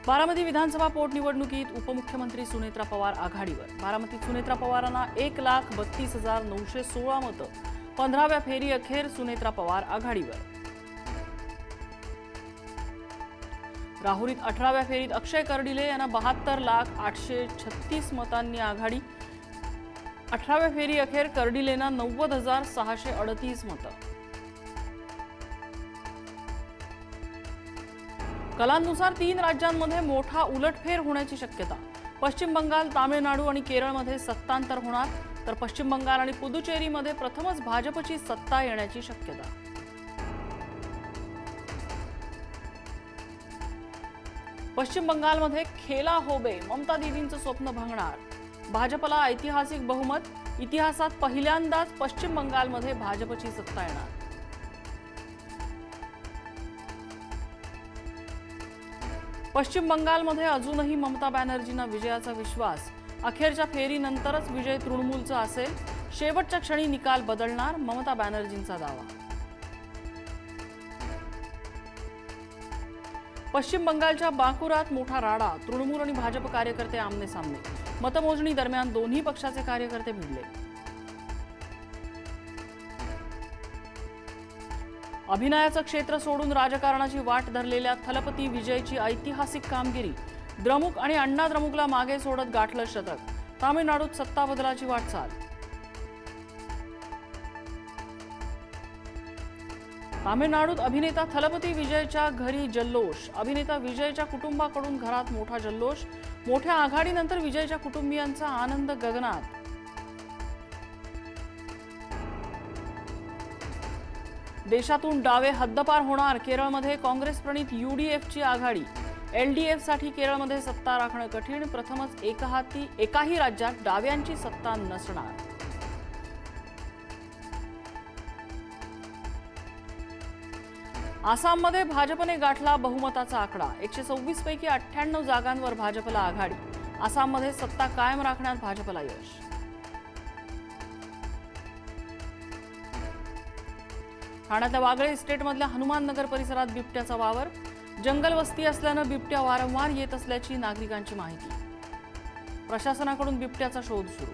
बारामती विधानसभा पोटनिवडणुकीत उपमुख्यमंत्री सुनेत्रा पवार आघाडीवर। बारामतीत सुनेत्रा पवारांना 1,32,916 मतं। 15व्या फेरी अखेर सुनेत्रा पवार आघाडीवर। राहुरीत 18व्या फेरीत अक्षय कर्डिले यांना 72,836 मतांनी आघाडी। 18व्या फेरी अखेर कर्डिलेंना 90,638 मतं। कलांनुसार 3 राज्यांमध्ये मोठा उलटफेर होण्याची शक्यता। पश्चिम बंगाल, तामिळनाडू आणि केरळमध्ये सत्तांतर होणार, तर पश्चिम बंगाल आणि पुदुचेरीमध्ये प्रथमच भाजपची सत्ता येण्याची शक्यता। पश्चिम बंगालमध्ये खेला होबे, ममता दीदींचं स्वप्न भंगणार। भाजपला ऐतिहासिक बहुमत, इतिहासात पहिल्यांदाच पश्चिम बंगालमध्ये भाजपची सत्ता येणार। पश्चिम बंगालमध्ये अजूनही ममता बॅनर्जींना विजयाचा विश्वास। अखेरच्या फेरीनंतरच विजय तृणमूलचा असेल, शेवटच्या क्षणी निकाल बदलणार, ममता बॅनर्जींचा दावा। पश्चिम बंगालच्या बांकुरात मोठा राडा, तृणमूल आणि भाजप कार्यकर्ते आमने सामने। मतमोजणी दरम्यान दोन्ही पक्षाचे कार्यकर्ते भिडले। अभिनयाचं क्षेत्र सोडून राजकारणाची वाट धरलेल्या थलपती विजयची ऐतिहासिक कामगिरी। द्रमुक आणि अण्णा द्रमुकला मागे सोडत गाठलं शतक। तामिळनाडूत सत्ता बदलाची वाटचाल। तामिळनाडूत अभिनेता थलपती विजयच्या घरी जल्लोष। अभिनेता विजयच्या कुटुंबाकडून घरात मोठा जल्लोष। मोठ्या आघाडीनंतर विजयच्या कुटुंबियांचा आनंद गगनात। देशातून डावे हद्दपार होणार, केरळमध्ये काँग्रेस प्रणित UDFची आघाडी। LDF साठी केरळमध्ये सत्ता राखणं कठीण, प्रथमच एकाही राज्यात डाव्यांची सत्ता नसणार। आसाममध्ये भाजपने गाठला बहुमताचा आकडा। 126 पैकी 98 जागांवर भाजपला आघाडी। आसाममध्ये सत्ता कायम राखण्यात भाजपला यश। ठाण्यातल्या वागळे इस्टेटमधल्या हनुमाननगर परिसरात बिबट्याचा वावर। जंगल वस्ती असल्यानं बिबट्या वारंवार येत असल्याची नागरिकांची माहिती। प्रशासनाकडून बिबट्याचा शोध सुरू।